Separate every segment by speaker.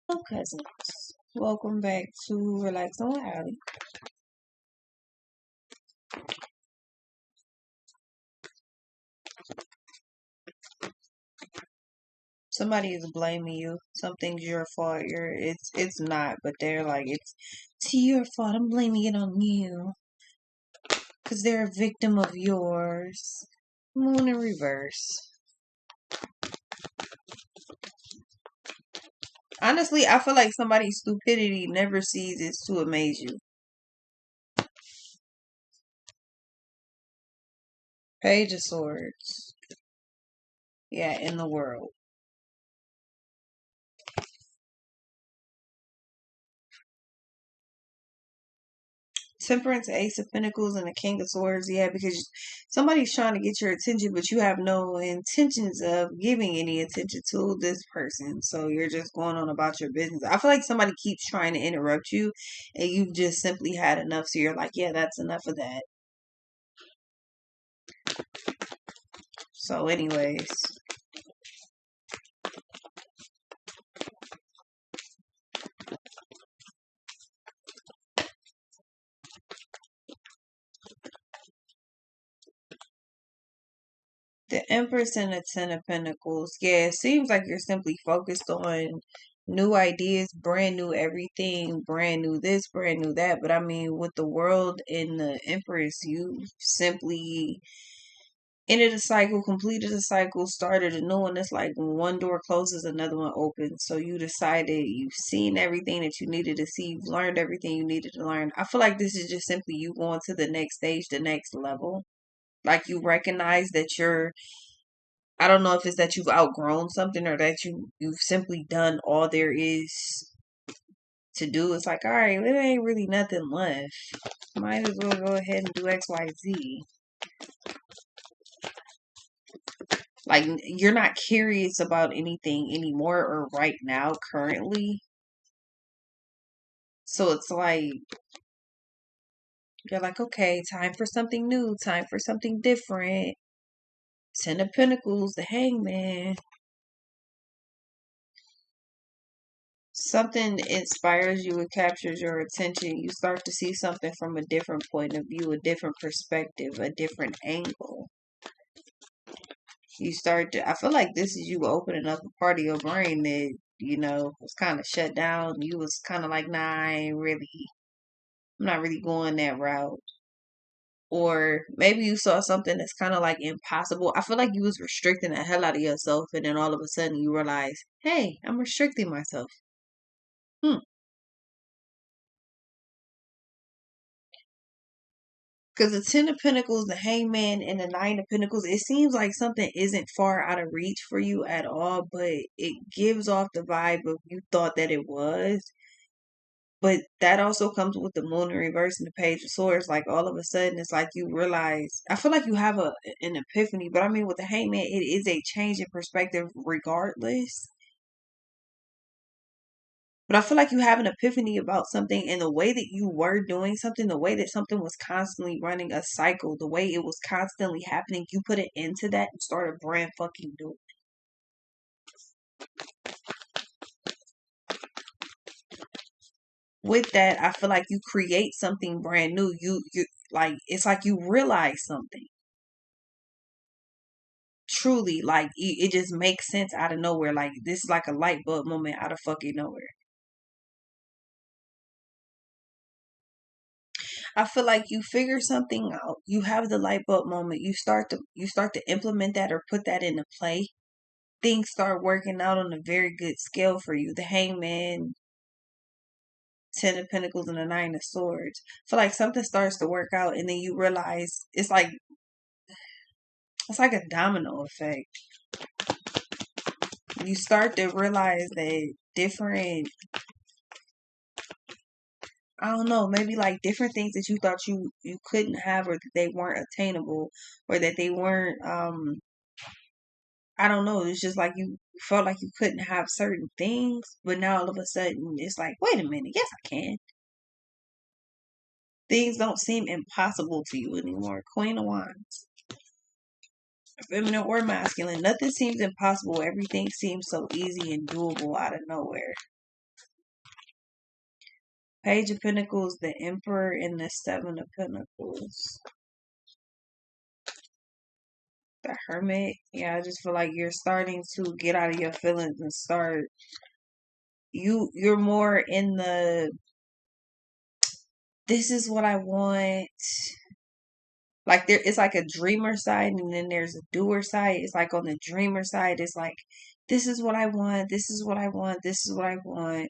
Speaker 1: Hello, cousins. Welcome back to Relax on Alley. Somebody is blaming you. Something's your fault. It's not, but they're like it's your fault. I'm blaming it on you because they're a victim of yours. Moon in reverse. Honestly, I feel like somebody's stupidity never ceases to amaze you. Page of Swords. Yeah, in the world. Temperance, Ace of Pentacles, and the King of Swords. Yeah, because somebody's trying to get your attention, but you have no intentions of giving any attention to this person. So you're just going on about your business. I feel like somebody keeps trying to interrupt you, and you've just simply had enough. So you're like, yeah, that's enough of that. So, anyways. The Empress and the Ten of Pentacles. Yeah, it seems like you're simply focused on new ideas, brand new everything, brand new this, brand new that. But I mean, with the world and the Empress, you simply ended a cycle, completed a cycle, started a new one. It's like when one door closes, another one opens. So you decided you've seen everything that you needed to see, you've learned everything you needed to learn. I feel like this is just simply you going to the next stage, the next level. Like you recognize that I don't know if it's that you've outgrown something or that you've simply done all there is to do. It's like, all right, there ain't really nothing left. Might as well go ahead and do XYZ. Like you're not curious about anything anymore or right now currently. So it's like you're like, okay, time for something new, time for something different. Ten of Pentacles, the Hangman. Something inspires you, it captures your attention. You start to see something from a different point of view, a different perspective, a different angle. You start to, I feel like this is you opening up a part of your brain that, was kind of shut down. You was kind of like, nah, I'm not really going that route. Or maybe you saw something that's kind of like impossible. I feel like you was restricting the hell out of yourself, and then all of a sudden you realize, hey, I'm restricting myself. Because the Ten of Pentacles, the Hangman, and the Nine of Pentacles, it seems like something isn't far out of reach for you at all, but it gives off the vibe of you thought that it was. But that also comes with the Moon in reverse and the Page of Swords. Like all of a sudden, it's like you realize. I feel like you have an epiphany, but I mean, with the Hangman, it is a change in perspective regardless. But I feel like you have an epiphany about something and the way that you were doing something, the way that something was constantly running a cycle, the way it was constantly happening, you put an end to that and started brand fucking new. With that, I feel like you create something brand new. You like it's like you realize something. Truly, like it just makes sense out of nowhere. Like this is like a light bulb moment out of fucking nowhere. I feel like you figure something out. You have the light bulb moment. You start to implement that or put that into play. Things start working out on a very good scale for you. The Hangman, Ten of Pentacles, and the Nine of Swords. I feel like something starts to work out, and then you realize it's like a domino effect. You start to realize that different, I don't know, maybe like different things that you thought you couldn't have, or that they weren't attainable, or that they weren't I don't know. It's just like you felt like you couldn't have certain things, but now all of a sudden it's like, wait a minute, yes I can. Things don't seem impossible to you anymore. Queen of Wands. Feminine or masculine. Nothing seems impossible. Everything seems so easy and doable out of nowhere. Page of Pentacles, the Emperor, and the Seven of Pentacles. The Hermit. Yeah, I just feel like you're starting to get out of your feelings and start you're more in the this is what I want. Like there it's like a dreamer side and then there's a doer side. It's like on the dreamer side, it's like this is what I want, this is what I want, this is what I want.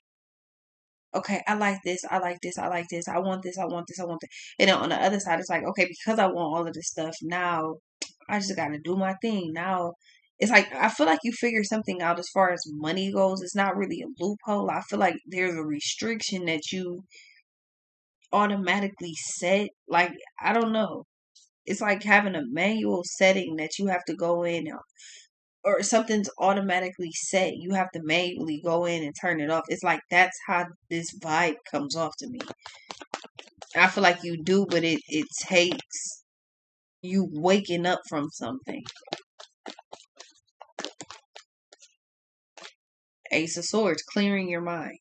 Speaker 1: Okay, I like this, I like this, I like this, I want this, I want this, I want this. And then on the other side, it's like, okay, because I want all of this stuff, now I just gotta do my thing. Now it's like I feel like you figure something out as far as money goes. It's not really a loophole. I feel like there's a restriction that you automatically set. Like, I don't know. It's like having a manual setting that you have to go in or something's automatically set. You have to manually go in and turn it off. It's like that's how this vibe comes off to me. I feel like you do, but it takes you waking up from something. Ace of Swords, clearing your mind.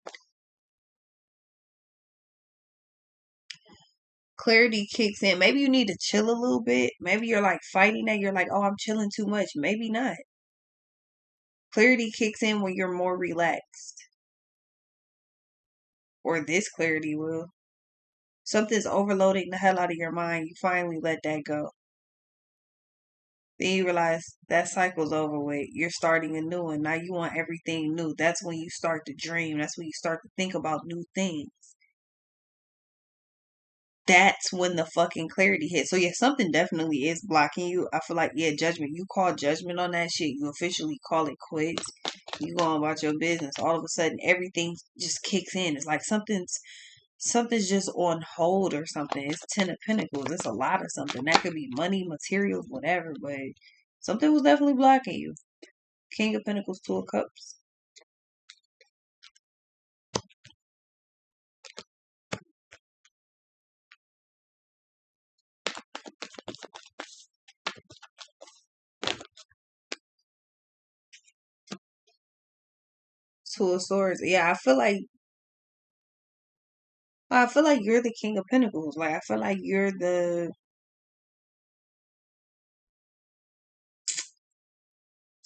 Speaker 1: Clarity kicks in. Maybe you need to chill a little bit. Maybe you're like fighting that. You're like, oh, I'm chilling too much. Maybe not. Clarity kicks in when you're more relaxed. Or this clarity will. Something's overloading the hell out of your mind. You finally let that go. Then you realize that cycle's over with. You're starting a new one. Now you want everything new. That's when you start to dream. That's when you start to think about new things. That's when the fucking clarity hits. So yeah, something definitely is blocking you. I feel like, yeah, judgment. You call judgment on that shit. You officially call it quits. You go on about your business. All of a sudden, everything just kicks in. It's like something's just on hold or something. It's Ten of Pentacles. It's a lot of something. That could be money, materials, whatever. But something was definitely blocking you. King of Pentacles, Two of Cups. Two of Swords. Yeah, I feel like you're the King of Pentacles. Like I feel like you're the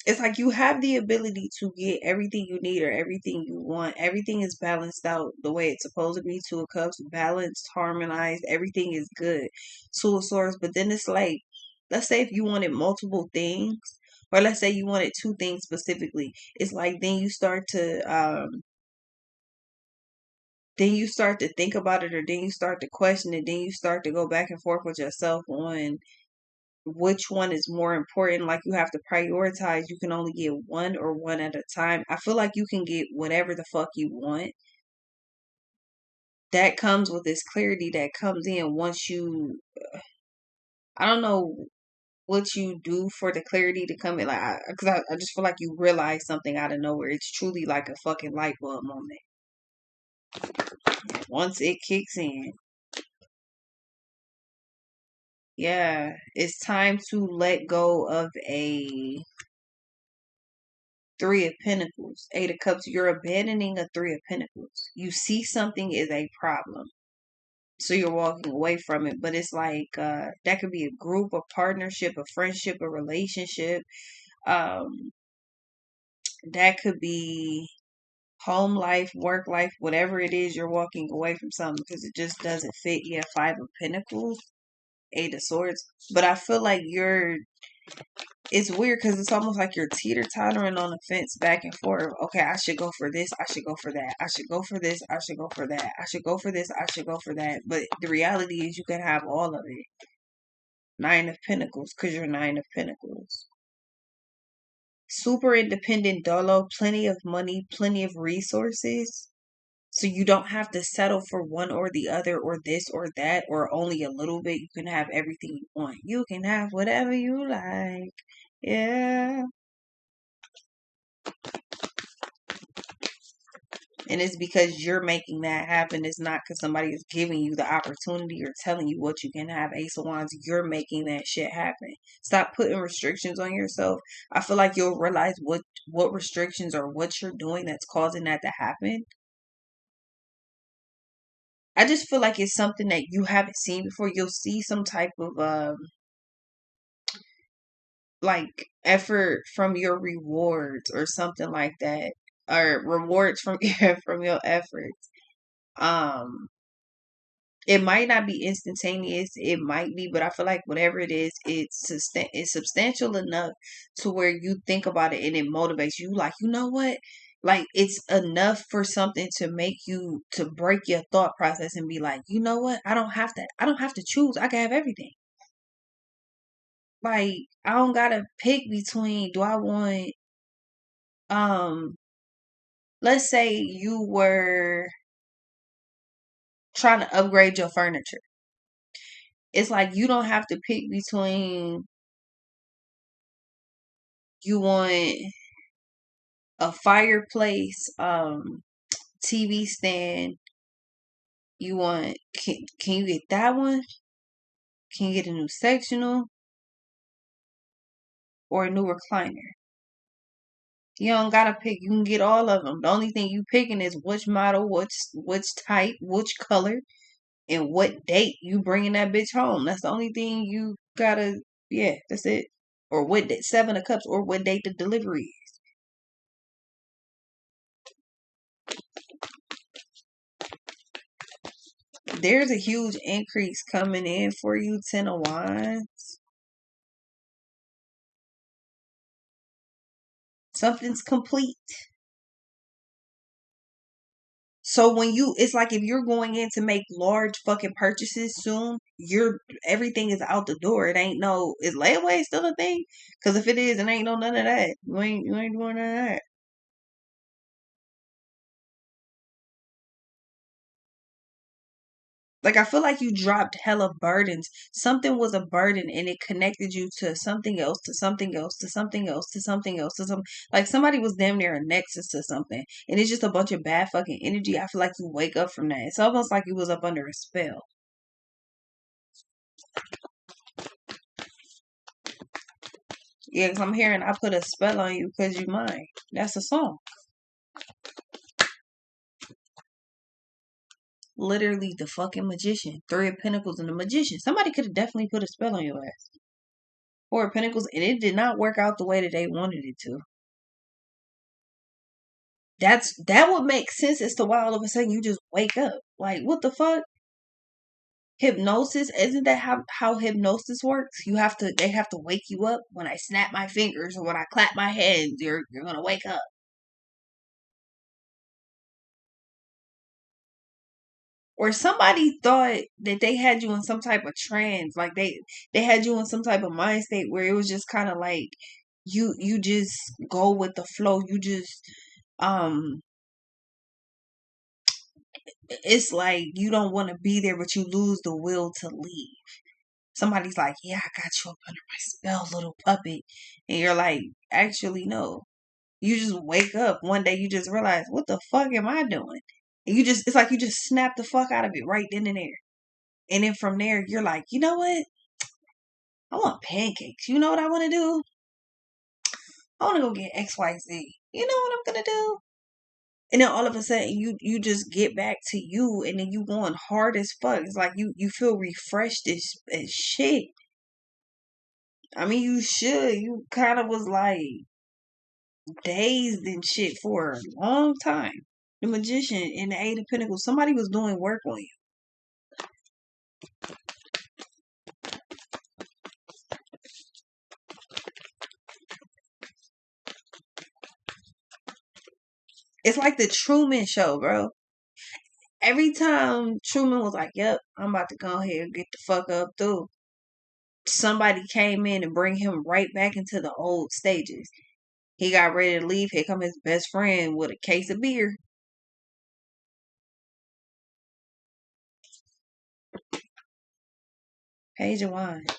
Speaker 1: it's like you have the ability to get everything you need or everything you want. Everything is balanced out the way it's supposed to be. Two of Cups, balanced, harmonized. Everything is good. Two of Swords. But then it's like, let's say if you wanted multiple things, or let's say you wanted two things specifically. It's like then you start to think about it, or then you start to question it. Then you start to go back and forth with yourself on which one is more important. Like you have to prioritize. You can only get one or one at a time. I feel like you can get whatever the fuck you want. That comes with this clarity that comes in once you I don't know what you do for the clarity to come in. Like I just feel like you realize something out of nowhere. It's truly like a fucking light bulb moment. Once it kicks in, yeah, it's time to let go of a Three of Pentacles, Eight of Cups. You're abandoning a Three of Pentacles. You see something is a problem. So you're walking away from it. But it's like that could be a group, a partnership, a friendship, a relationship. Um, that could be home life, work life, whatever it is, you're walking away from something because it just doesn't fit. Yeah, Five of Pentacles, Eight of Swords. But I feel like it's weird because it's almost like you're teeter-tottering on the fence back and forth. Okay, I should go for this. I should go for that. I should go for this. I should go for that. I should go for this. I should go for that. But the reality is you can have all of it. Nine of Pentacles because you're Nine of Pentacles. Super independent dolo. Plenty of money. Plenty of resources. So you don't have to settle for one or the other or this or that or only a little bit. You can have everything you want. You can have whatever you like. Yeah. And it's because you're making that happen. It's not because somebody is giving you the opportunity or telling you what you can have. Ace of Wands, you're making that shit happen. Stop putting restrictions on yourself. I feel like you'll realize what restrictions or what you're doing that's causing that to happen. I just feel like it's something that you haven't seen before. You'll see some type of like effort from your rewards or something like that, or rewards from from your efforts. Um, it might not be instantaneous. It might be, but I feel like whatever it is, it's substantial enough to where you think about it and it motivates you. Like, you know what? Like, it's enough for something to make you to break your thought process and be like, you know what? I don't have to. I don't have to choose. I can have everything. Like, I don't gotta pick between. Do I want um? Let's say you were trying to upgrade your furniture. It's like you don't have to pick between you want a fireplace, TV stand. You want can you get that one? Can you get a new sectional or a new recliner? You don't gotta pick. You can get all of them. The only thing you picking is which model, which type, which color, and what date you bringing that bitch home. That's the only thing you gotta. Yeah, that's it. Or what date, 7 of Cups, or what date the delivery is. There's a huge increase coming in for you, 10 of Wands. Something's complete. So when you, it's like if you're going in to make large fucking purchases soon, everything is out the door. It ain't no, is layaway still a thing? Because if it is, it ain't no none of that. You ain't doing none of that. Like, I feel like you dropped hella burdens. Something was a burden and it connected you to something else, to something else, to something else, to something else, to some, like somebody was damn near a nexus to something. And it's just a bunch of bad fucking energy. I feel like you wake up from that. It's almost like you was up under a spell. Yeah, because I'm hearing I put a spell on you because you mine. That's a song. Literally the fucking magician. 3 of Pentacles and the magician. Somebody could have definitely put a spell on your ass. 4 of Pentacles, and it did not work out the way that they wanted it to. That would make sense as to why all of a sudden you just wake up. Like, what the fuck? Hypnosis, isn't that how hypnosis works? They have to wake you up. When I snap my fingers or when I clap my hands, you're gonna wake up. Or somebody thought that they had you in some type of trance, like they had you in some type of mind state where it was just kind of like you just go with the flow. You just um it's like you don't want to be there, but you lose the will to leave. Somebody's like, yeah, I got you up under my spell, little puppet. And you're like, actually, no. You just wake up one day, you just realize, what the fuck am I doing? And it's like you just snap the fuck out of it right then and there. And then from there, you're like, you know what? I want pancakes. You know what I want to do? I want to go get XYZ. You know what I'm going to do? And then all of a sudden, you just get back to you, and then you going hard as fuck. It's like you feel refreshed as shit. I mean, you should. You kind of was like dazed and shit for a long time. The magician and the 8 of Pentacles, somebody was doing work on you. It's like the Truman Show, bro. Every time Truman was like, yep, I'm about to go ahead and get the fuck up through, somebody came in and bring him right back into the old stages. He got ready to leave. Here come his best friend with a case of beer. Page of Wands.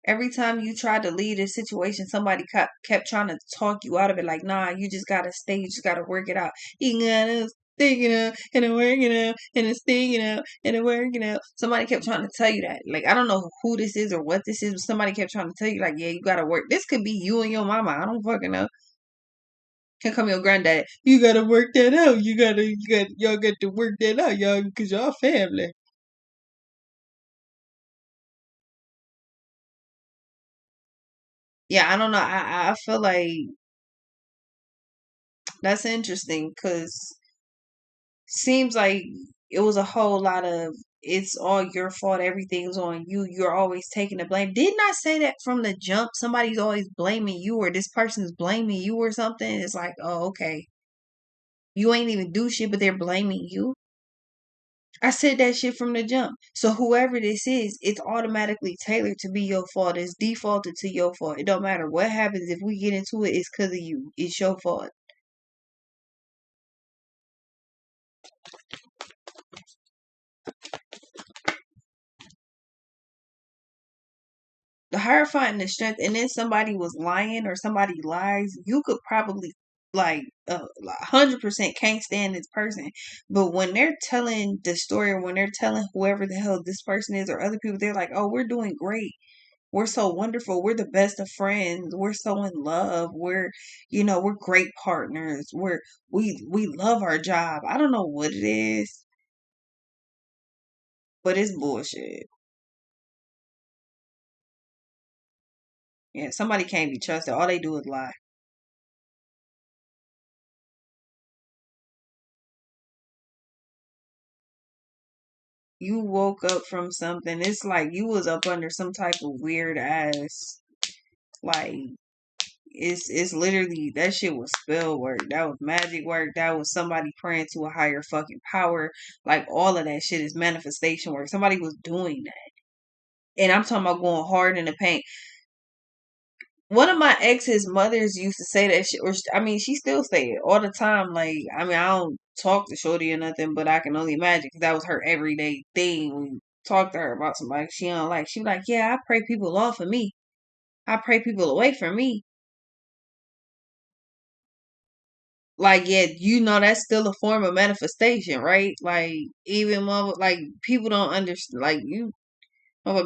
Speaker 1: Every time you tried to leave this situation, somebody kept trying to talk you out of it. Like, nah, you just gotta stay. You just gotta work it out. You gotta stick it out and work it out and stick it out and work it out. Somebody kept trying to tell you that. Like, I don't know who this is or what this is, but somebody kept trying to tell you, like, yeah, you gotta work. This could be you and your mama. I don't fucking know. Here come your granddad. You gotta work that out. Y'all got to work that out, y'all, because y'all family. Yeah, I don't know. I feel like that's interesting because seems like it was a whole lot of it's all your fault, everything's on you, you're always taking the blame. Didn't I say that from the jump? Somebody's always blaming you, or this person's blaming you, or something. It's like, oh, okay. You ain't even do shit, but they're blaming you. I said that shit from the jump. So whoever this is, it's automatically tailored to be your fault. It's defaulted to your fault. It don't matter what happens. If we get into it, it's because of you. It's your fault. The higher finding the strength, and then somebody was lying or somebody lies, you could probably like 100% can't stand this person. But when they're telling the story, or when they're telling whoever the hell this person is or other people, they're like, oh, we're doing great. We're so wonderful. We're the best of friends. We're so in love. We're great partners. We love our job. I don't know what it is, but it's bullshit. Yeah, somebody can't be trusted. All they do is lie. You woke up from something. It's like you was up under some type of weird ass, like, it's literally that shit was spell work. That was magic work. That was somebody praying to a higher fucking power. Like all of that shit is manifestation work. Somebody was doing that. And I'm talking about going hard in the paint. One of my ex's mothers used to say that shit, or I mean, she still say it all the time. Like, I mean, I don't talk to Shorty or nothing, but I can only imagine because that was her everyday thing. When you talk to her about somebody she don't like, she be like, "Yeah, I pray people off of me. I pray people away from me." Like, yeah, that's still a form of manifestation, right? Like, even like people don't understand. Like,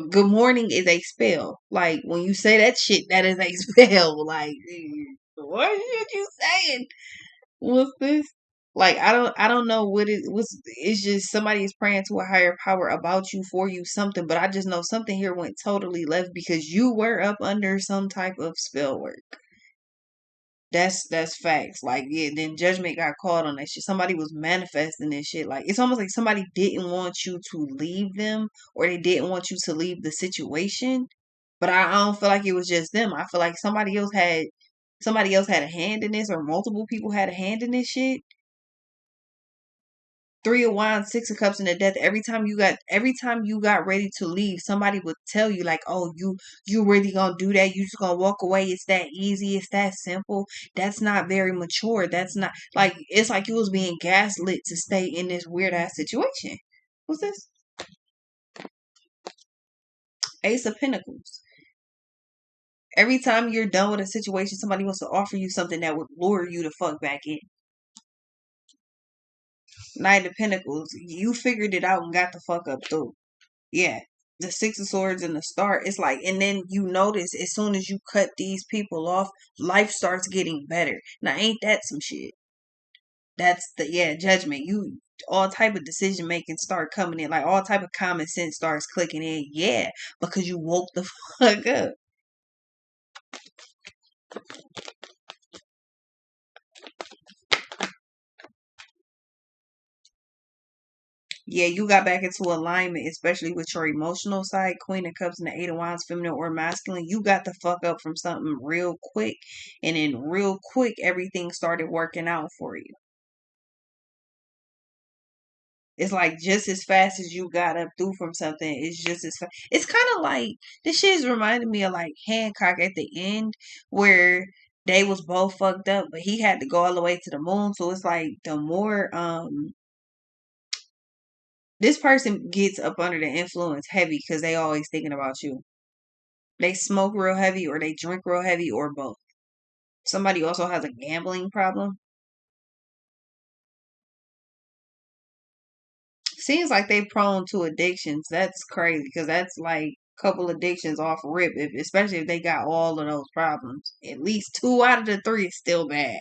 Speaker 1: good morning is a spell. Like when you say that shit, that is a spell. Like, what shit you saying? What's this? Like, I don't know what it was. It's just somebody is praying to a higher power about you, for you, something. But I just know something here went totally left because you were up under some type of spell work. That's facts. Like, yeah, then judgment got called on that shit. Somebody was manifesting this shit. Like, it's almost like somebody didn't want you to leave them, or they didn't want you to leave the situation. But I don't feel like it was just them. I feel like somebody else had a hand in this, or multiple people had a hand in this shit. Three of Wands, Six of Cups, and the Death. Every time you got ready to leave, somebody would tell you like, "Oh, you really gonna do that? You just gonna walk away? It's that easy? It's that simple? That's not very mature. That's not like it's like you was being gaslit to stay in this weird ass situation." What's this? Ace of Pentacles. Every time you're done with a situation, somebody wants to offer you something that would lure you to fuck back in. Knight of Pentacles. You figured it out and got the fuck up through. Yeah. The Six of Swords and the Star. It's like, and then you notice as soon as you cut these people off, life starts getting better. Now, ain't that some shit? That's judgment. All type of decision making start coming in. Like all type of common sense starts clicking in. Yeah, because you woke the fuck up. Yeah, you got back into alignment, especially with your emotional side. Queen of Cups and the Eight of Wands, feminine or masculine. You got the fuck up from something real quick. And then real quick, everything started working out for you. It's like just as fast as you got up through from something, it's just as fast. It's kind of like, this shit is reminding me of like Hancock at the end, where they was both fucked up, but he had to go all the way to the moon. So it's like the more, this person gets up under the influence heavy because they always thinking about you. They smoke real heavy, or they drink real heavy, or both. Somebody also has a gambling problem. Seems like they prone to addictions. That's crazy because that's like a couple addictions off rip, especially if they got all of those problems. At least two out of the three is still bad.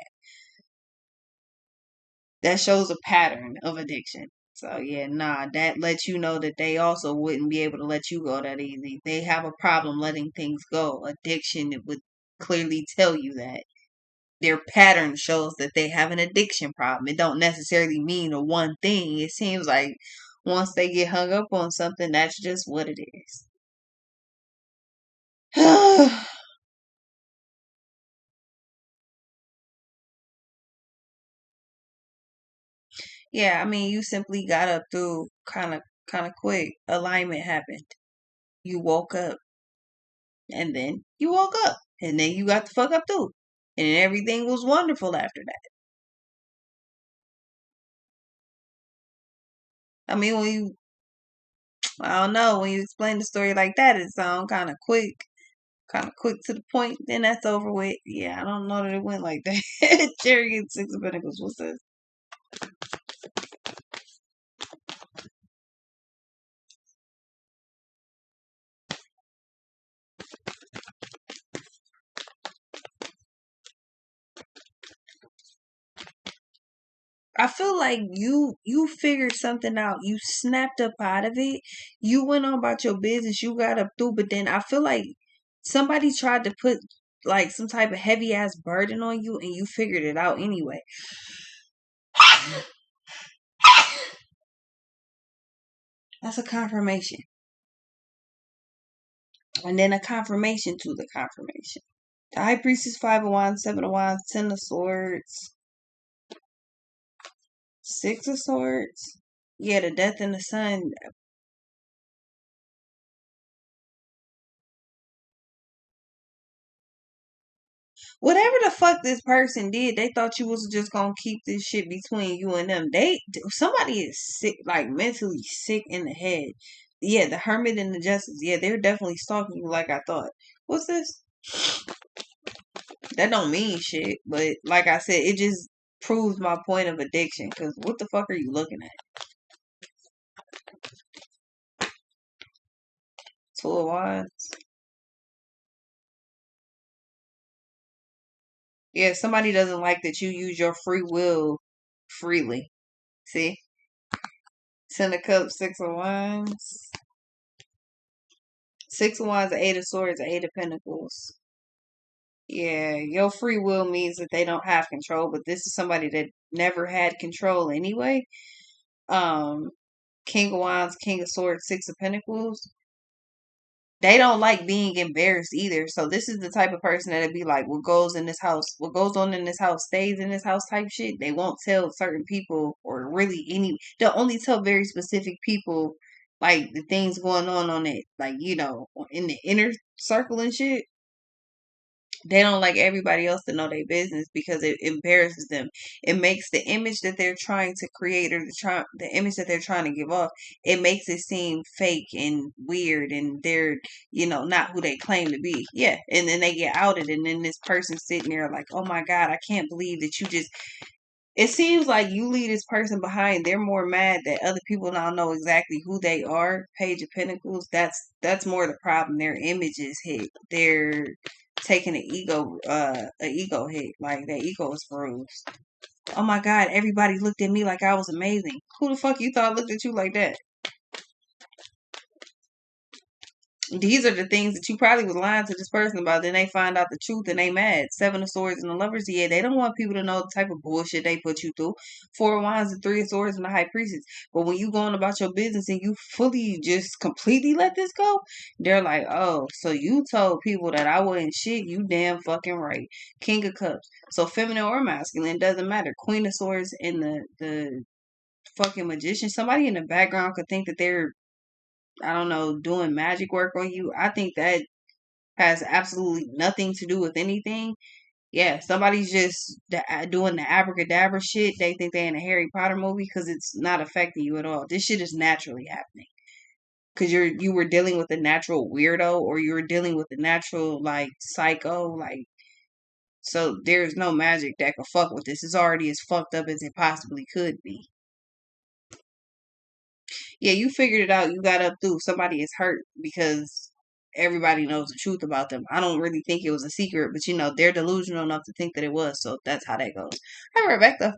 Speaker 1: That shows a pattern of addiction. So yeah, nah, that lets you know that they also wouldn't be able to let you go that easy. They have a problem letting things go. Addiction would clearly tell you that. Their pattern shows that they have an addiction problem. It don't necessarily mean a one thing. It seems like once they get hung up on something, that's just what it is. Yeah, I mean, you simply got up through kind of quick. Alignment happened. You woke up, and then you woke up, and then you got the fuck up too, and then everything was wonderful after that. I mean, I don't know, when you explain the story like that, it sounds kind of quick to the point. Then that's over with. Yeah, I don't know that it went like that. Chariot, Six of Pentacles. What's this? I feel like you figured something out. You snapped up out of it. You went on about your business. You got up through, but then I feel like somebody tried to put like some type of heavy ass burden on you, and you figured it out anyway. That's a confirmation, and then a confirmation to the confirmation. The High Priestess, Five of Wands, Seven of Wands, Ten of Swords, Six of Swords. Yeah, the Death and the Sun. Whatever the fuck this person did, they thought you was just gonna keep this shit between you and them. Somebody is sick, like mentally sick in the head. Yeah, the Hermit and the Justice. Yeah, they're definitely stalking you like I thought. What's this? That don't mean shit, but like I said, it just proves my point of addiction. Cause what the fuck are you looking at? Two of Wands. Yeah, somebody doesn't like that you use your free will freely. See? Ten of Cups, Six of Wands. Six of Wands, Eight of Swords, Eight of Pentacles. Yeah, your free will means that they don't have control, but this is somebody that never had control anyway. Um, King of Wands, King of Swords, Six of Pentacles. They don't like being embarrassed either. So this is the type of person that'd be like, what goes in this house, what goes on in this house stays in this house type shit. They won't tell certain people, or really any, they'll only tell very specific people like the things going on it, like, in the inner circle and shit. They don't like everybody else to know their business because it embarrasses them. It makes the image that they're trying to create, or the image that they're trying to give off, it makes it seem fake and weird, and they're, not who they claim to be. Yeah. And then they get outed, and then this person sitting there like, oh my God, I can't believe that you just, it seems like you leave this person behind. They're more mad that other people now know exactly who they are. Page of Pentacles. That's more the problem. Their image is hit. They're taking an ego hit. Like their ego is bruised. Oh my God! Everybody looked at me like I was amazing. Who the fuck you thought looked at you like that? These are the things that you probably was lying to this person about. Then they find out the truth and they mad. Seven of Swords and the Lovers. Yeah, they don't want people to know the type of bullshit they put you through. Four of Wands and Three of Swords and the High Priestess. But when you going about your business and you fully just completely let this go, they're like, oh, so you told people that I wasn't shit. You damn fucking right. King of Cups. So feminine or masculine, doesn't matter. Queen of Swords and the fucking Magician. Somebody in the background could think that they're, I don't know, doing magic work on you. I think that has absolutely nothing to do with anything. Yeah, somebody's just doing the abracadabra shit. They think they're in a Harry Potter movie because it's not affecting you at all. This shit is naturally happening because you were dealing with a natural weirdo, or you were dealing with a natural like psycho, like, so there's no magic that can fuck with this. It's already as fucked up as it possibly could be. Yeah, you figured it out. You got up through. Somebody is hurt because everybody knows the truth about them. I don't really think it was a secret, but they're delusional enough to think that it was. So that's how that goes. All right, Rebecca.